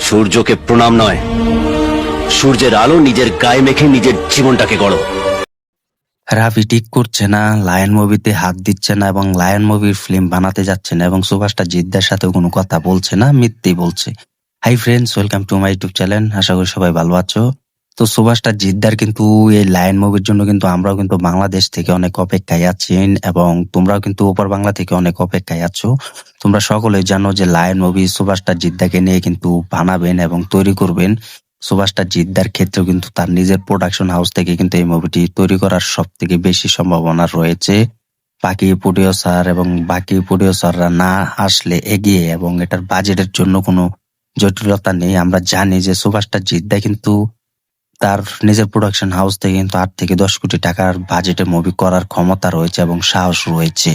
সূর্যকে প্রণাম নয়, সূর্যের আলো নিজের গায়ে মেখে নিজের জীবনটাকে গড়ো। রাফি ঠিক করছে না, লায়ন মুভিতে হাত দিচ্ছে না এবং লায়ন মুভির ফিল্ম বানাতে যাচ্ছে না এবং সুভাষটা জিদ্দার সাথেও কোনো কথা বলছে না, মিথ্যেই বলছে। Hi friends, welcome to my YouTube channel. আশা করি সবাই ভালো আছো। তো সুভাষটা জিদ্দার কিন্তু এই লায়ন মুভির জন্য কিন্তু আমরাও কিন্তু বাংলাদেশ থেকে অনেক অপেক্ষায় আছি এবং তোমরাও কিন্তু ওপার বাংলা থেকে অনেক অপেক্ষায় আছো। তোমরা সকলেই জানো যে লায়ন মুভি সুভাষটা জিদ্দাকে নিয়ে কিন্তু বানাবেন এবং তৈরি করবেন। সুভাষটা জিদ্দার ক্ষেত্রেও কিন্তু তার নিজের প্রোডাকশন হাউস থেকে কিন্তু এই মুভিটি তৈরি করার সব থেকে বেশি সম্ভাবনা রয়েছে। বাকি প্রডিউসাররা না আসলে এগিয়ে এবং এটার বাজেটের জন্য কোনো জটিলতা নেই। আমরা জানি যে সুভাষটা জিদ্দা কিন্তু তার নিজের প্রোডাকশন হাউস থেকে কিন্তু 8 থেকে 10 কোটি টাকার বাজেটে মুভি করার ক্ষমতা রয়েছে এবং সাহস রয়েছে।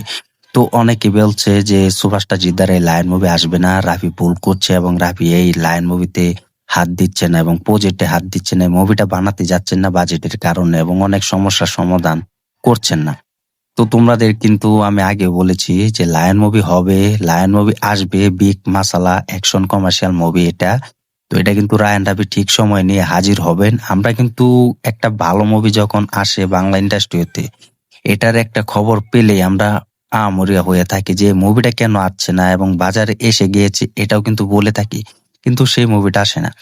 তো অনেকে বলছে যে সুভাষটা জিদ্দার এই লায়ন মুভি আসবে না, রাফি ভুল করছে এবং রাফি এই লায়ন মুভিতে হাত দিচ্ছে না এবং প্রজেক্টে হাত দিচ্ছে না, মুভিটা বানাতে যাচ্ছেন না বাজেটের কারণে এবং অনেক সমস্যার সমাধান করছেন না। তো তোমাদের কিন্তু আমি আগে বলেছি যে লায়ন মুভি হবে, লায়ন মুভি আসবে, বিগ মাসালা অ্যাকশন কমার্শিয়াল মুভি এটা। তো এটা কিন্তু রায়ান রাফি ঠিক সময় নিয়ে হাজির হবেন। আমরা কিন্তু একটা ভালো মুভি যখন আসে বাংলা ইন্ডাস্ট্রিতে, এটার একটা খবর পেলেই আমরা আমরিয়া হয়ে থাকি যে মুভিটা কেন আসছে না এবং বাজারে এসে গিয়েছে এটাও কিন্তু বলে থাকি, কিন্তু সেই মুভিটা আসে না।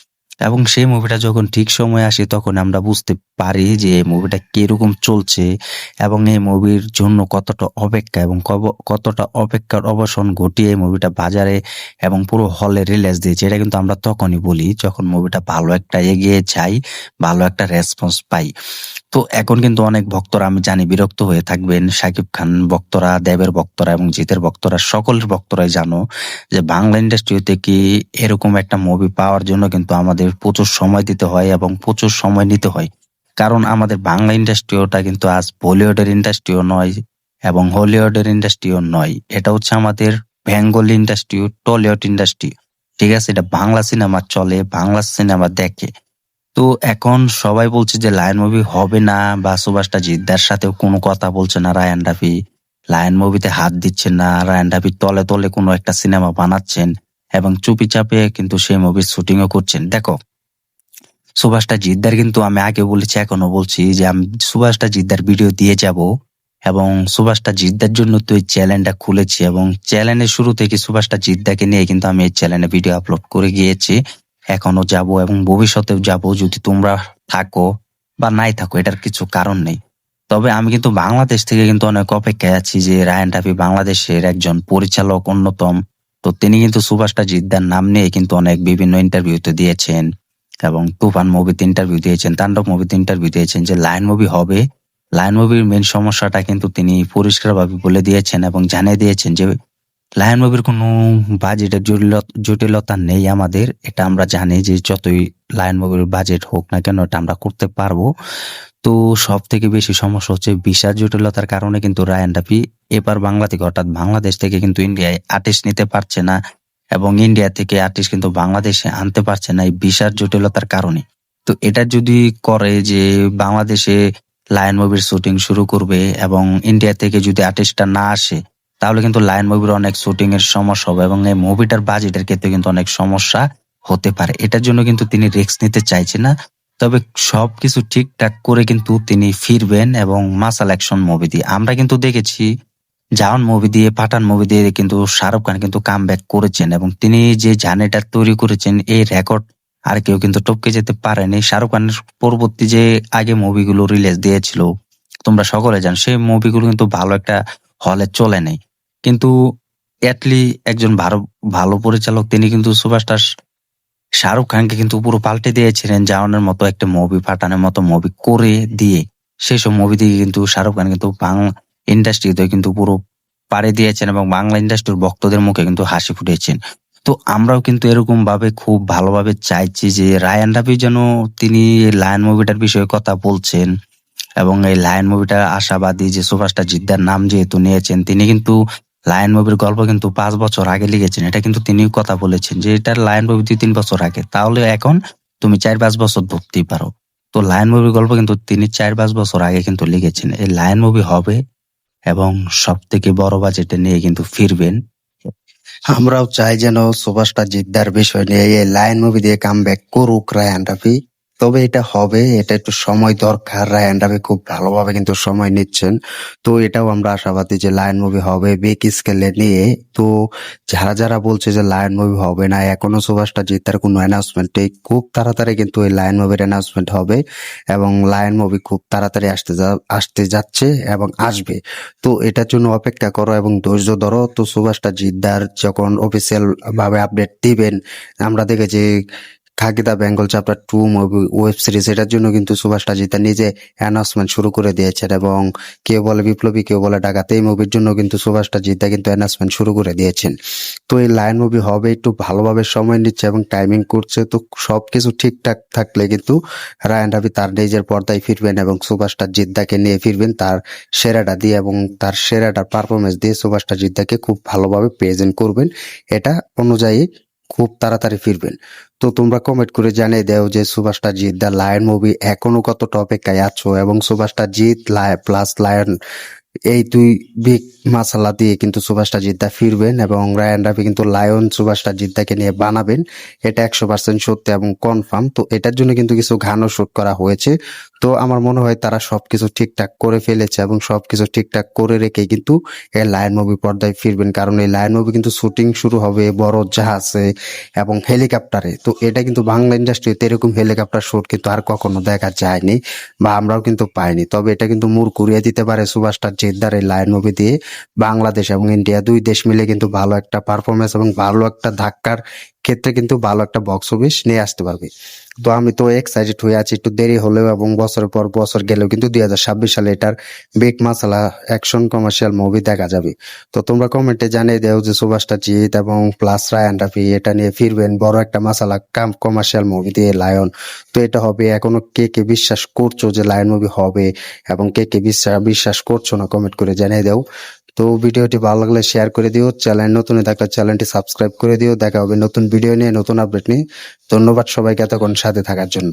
এবং সেই মুভিটা যখন ঠিক সময় আসে তখন আমরা বুঝতে পারি যে এই মুভিটা কিরকম চলছে এবং এই মুভির জন্য কতটা অপেক্ষা এবং কতটা অপেক্ষার অবসান ঘটিয়ে এই মুভিটা বাজারে এবং পুরো হলে রিলিজ দিয়েছে। এটা কিন্তু আমরা তখনই বলি যখন মুভিটা ভালো একটা এগিয়ে যায়, ভালো একটা রেসপন্স পাই। তো এখন কিন্তু অনেক ভক্তরা আমি জানি বিরক্ত হয়ে থাকবেন, শাকিব খান ভক্তরা, দেবের ভক্তরা এবং জিতের ভক্তরা, সকলের ভক্তরাই জানো যে বাংলা ইন্ডাস্ট্রিতে কি এরকম একটা মুভি পাওয়ার জন্য কিন্তু আমাদের প্রচুর সময় দিতে হয় এবং প্রচুর সময় নিতে হয়। কারণ আমাদের বাংলা ইন্ডাস্ট্রিওটা কিন্তু আজ বলিউডের ইন্ডাস্ট্রিও নয় এবং হলিউডের ইন্ডাস্ট্রিও নয়, এটা হচ্ছে আমাদের বেঙ্গলি ইন্ডাস্ট্রি, টলিউড ইন্ডাস্ট্রি। ঠিক আছে, এটা বাংলা সিনেমা চলে, বাংলা সিনেমা দেখে। তো এখন সবাই বলছে যে লায়ন মুভি হবে না বা সুভাষটা জিদ্দার সাথেও কোনো কথা বলছে না রায়ান রাফি, লায়ন মুভিতে হাত দিচ্ছেন না, রায়ান রাফি তলে তলে কোনো একটা সিনেমা বানাচ্ছেন এবং চুপি চাপে কিন্তু সেই মুভির শুটিংও করছেন। দেখো, সুভাষটা জিদ্দার কিন্তু আমি আগে বলেছি এখনো বলছি যে আমি সুভাষটা জিদ্দার ভিডিও দিয়ে যাব এবং সুভাষটা জিদ্দার জন্য তো এই চ্যানেলটা খুলেছি এবং চ্যানেলের শুরু থেকে সুভাষটা জিদ্দাকে নিয়ে কিন্তু আমি এই চ্যানেলে ভিডিও আপলোড করে গিয়েছি, এখনো যাব এবং ভবিষ্যতেও যাব। যদি তোমরা থাকো বা নাই থাকো এটার কিছু কারণ নেই। তবে আমি কিন্তু বাংলাদেশ থেকে কিন্তু অনেক অপেক্ষায় আছি যে রায়ান রাফি বাংলাদেশের একজন পরিচালক অন্যতম। তো তিনি কিন্তু সুভাষটা জিদ্দার নাম নিয়ে কিন্তু অনেক বিভিন্ন ইন্টারভিউতে দিয়েছেন এবং তুফান মুভিতে ইন্টারভিউ দিয়েছেন, তাণ্ডব মুভিতে ইন্টারভিউ দিয়েছেন যে লায়ন মুভি হবে। লায়ন মুভির মেন সমস্যাটা কিন্তু তিনি পরিষ্কারভাবে বলে দিয়েছেন এবং জানিয়ে দিয়েছেন যে লায়ন মুভির কোনো বাজেটের জটিলতা নেই আমাদের। এটা আমরা জানি যে যতই লায়ন মুভির বাজেট হোক না কেন এটা আমরা করতে পারবো। তো সব থেকে বেশি সমস্যা হচ্ছে ভিসার জটিলতার কারণে কিন্তু রায়ান রাফি এবার বাংলা থেকে অর্থাৎ বাংলাদেশ থেকে কিন্তু ইন্ডিয়ায় আর্টিস্ট নিতে পারছে না এবং ইন্ডিয়া থেকে আর্টিস্ট কিন্তু বাংলাদেশে আনতে পারছে না এই ভিসার জটিলতার কারণে। তো এটা যদি করে যে বাংলাদেশে লায়ন মুভির শুটিং শুরু করবে এবং ইন্ডিয়া থেকে যদি আর্টিস্টটা না আসে তাহলে কিন্তু লায়ন মুভির অনেক শুটিং এর সমস্যা হবে এবং এই মুভিটার বাজেটের ক্ষেত্রে কিন্তু অনেক সমস্যা হতে পারে। এটার জন্য কিন্তু তিনি রিস্ক নিতে চাইছে না। তবে সবকিছু ঠিকঠাক করে কিন্তু তিনি ফিরবেন এবং মাসাল অ্যাকশন মুভি দিয়ে। আমরা কিন্তু দেখেছি জাওয়ান মুভি দিয়ে, পাঠান মুভি দিয়ে কিন্তু শাহরুখ খান কিন্তু কামব্যাক করেছেন এবং তিনি যে জার্নিটা তৈরি করেছেন এই রেকর্ড আর কেউ কিন্তু টপকে যেতে পারেনি। শাহরুখ খানের পরবর্তী যে আগে মুভিগুলো রিলিজ দিয়েছিল তোমরা সকলে জানো, সেই মুভিগুলো কিন্তু ভালো একটা হলে চলে নাই। কিন্তু অ্যাটলি একজন ভালো ভালো পরিচালক তিনি কিন্তু সুপারস্টার শাহরুখ খানকে কিন্তু পুরো পাল্টে দিয়েছিলেন, জাওয়ানের মতো একটা মুভি, পাঠানের মতো মুভি করে দিয়ে সেসব মুভি দিয়ে কিন্তু শাহরুখ খান কিন্তু বাংলা ইন্ডাস্ট্রিতে কিন্তু পুরো পাড়ে দিয়েছেন এবং বাংলা ইন্ডাস্ট্রির ভক্তদের মুখে কিন্তু হাসি ফুটেছেন। তো আমরাও কিন্তু এরকম ভাবে খুব ভালোভাবে চাইছি যে রায়ান রাফি যেন তিনি লায়ন মুভিটার বিষয়ে কথা বলছেন এবং এই লায়ন মুভিটা আশাবাদী যে সুভাষটা জিদ্দার নাম যেহেতু নিয়েছেন তিনি কিন্তু লায়ন মুভির গল্প কিন্তু 5 বছর আগে লিখেছেন, এটা কিন্তু তিনিও কথা বলেছেন যে এটার লায়ন মুভি 2-3 বছর আগে, তাহলে এখন তুমি 4-5 বছর ধরতেই পারো। তো লায়ন মুভির গল্প কিন্তু তিনি 4-5 বছর আগে কিন্তু লিখেছেন। এই লায়ন মুভি হবে এবং সব থেকে বড় বাজেটে নিয়ে কিন্তু ফিরবেন আমরাও চাই যেন সুপারস্টার জিদ্দার বিষয় নিয়ে এই লায়ন মুভি দিয়ে কামব্যাক করুক রায়ান রাফি। তবে এটা হবে, এটা একটু সময় দরকার। রায়ান রাফি খুব ভালোভাবে কিন্তু সময় নিচ্ছেন। তো এটাও আমরা আশাবাদী যে লায়ন মুভি হবে বিগ স্কেলে নিয়ে। তো যারা যারা বলছে যে লায়ন মুভি হবে না, এখনো সুপারস্টার জিদ্দার কোনো অ্যানাউন্সমেন্ট নেই, খুব তাড়াতাড়ি কিন্তু এই লায়ন মুভির অ্যানাউন্সমেন্ট হবে এবং লায়ন মুভি খুব তাড়াতাড়ি আসতে যাচ্ছে এবং আসবে। তো এটার জন্য অপেক্ষা করো এবং ধৈর্য ধরো। তো সুভাষটা জিদ্দার যখন অফিসিয়াল ভাবে আপডেট দিবেন, আমরা দেখেছি Khakee the Bengal chapter 2 movie web series, এটার জন্য কিন্তু সুভাষটা জিদ্দার নিজে অ্যানাউন্সমেন্ট শুরু করে দিয়েছেন এবং কেউ বলে বিপ্লবী কেউ বলে ডাকাত, এই মুভির জন্য কিন্তু সুভাষটা জিদ্দা কিন্তু অ্যানাউন্সমেন্ট শুরু করে দিয়েছেন। তো এই লায়ন মুভি হবে, একটু ভালোভাবে সময় নিচ্ছে এবং টাইমিং করছে। তো সবকিছু ঠিকঠাক থাকলে কিন্তু রায়ান রাফি তার নিজের পর্দায় ফিরবেন এবং সুভাষটা জিদ্দাকে নিয়ে ফিরবেন তার সেরাটা দিয়ে এবং তার সেরাটা পারফরমেন্স দিয়ে সুভাষটা জিদ্দাকে খুব ভালোভাবে প্রেজেন্ট করবেন। এটা অনুযায়ী খুব তাড়াতাড়ি ফিরবেন। তো তোমরা কমেন্ট করে জানিয়ে দাও যে সুভাষটা জিদ্দা লায়ন মুভি এখনো কতটা অপেক্ষায় আছো এবং সুভাষটা জিত প্লাস লায়ন এই দুই বিগ মাসালা দিয়ে কিন্তু সুভাষটা জিদ্দা ফিরবেন এবং রায়ান রাফি কিন্তু লায়ন সুভাষটা জিদ্দাকে নিয়ে বানাবেন। এটা 100% সত্যি এবং কনফার্ম। তো এটার জন্য কিন্তু কিছু গানও শুট করা হয়েছে। তো আমার মনে হয় তারা সবকিছু ঠিকঠাক করে ফেলেছে এবং সবকিছু ঠিকঠাক করে রেখে কিন্তু এই লায়ন মুভি পর্দায় ফিরবেন। কারণ এই লায়ন মুভি কিন্তু শুটিং শুরু হবে বড় জাহাজে এবং হেলিকপ্টারে। তো এটা কিন্তু বাংলা ইন্ডাস্ট্রিতে এরকম হেলিকপ্টার শুট কিন্তু আর কখনো দেখা যায়নি বা আমরাও কিন্তু পাইনি। তবে এটা কিন্তু মুড় ঘুরিয়ে দিতে পারে সুভাষটা জিদ্দার এই লায়ন মুভি দিয়ে। বাংলাদেশ এবং ইন্ডিয়া দুই দেশ মিলে কিন্তু ভালো একটা পারফরমেন্স এবং ভালো একটা ধাক্কার ক্ষেত্রে কিন্তু ভালো একটা বক্স অফিস নিয়ে আসতে পারবে। তো আমি তো এক্সাইটেড হয়ে আছি, একটু দেরি হলেও এবং বছরের পর বছর গেলেও কিন্তু 2026 সালে এটার বিগ মাসালা অ্যাকশন কমার্শিয়াল মুভি দেখা যাবে। তো তোমরা কমেন্টে জানিয়ে দাও যে সুভাষটা জিৎ এবং প্লাস রায়ান রাফি এটা নিয়ে ফিরবেন বড় একটা মাসালা কমার্শিয়াল মুভি দিয়ে লায়ন। তো এটা হবে, এখনো কে কে বিশ্বাস করছো যে লায়ন মুভি হবে এবং কে কে বিশ্বাস করছো না কমেন্ট করে জানিয়ে দাও। তো ভিডিওটি ভালো লাগলে শেয়ার করে দিও, চ্যানেল নতুন থাকলে চ্যানেলটি সাবস্ক্রাইব করে দিও। দেখা হবে নতুন ভিডিও নিয়ে, নতুন আপডেট নিয়ে। ধন্যবাদ সবাইকে এতক্ষণ সাথে থাকার জন্য।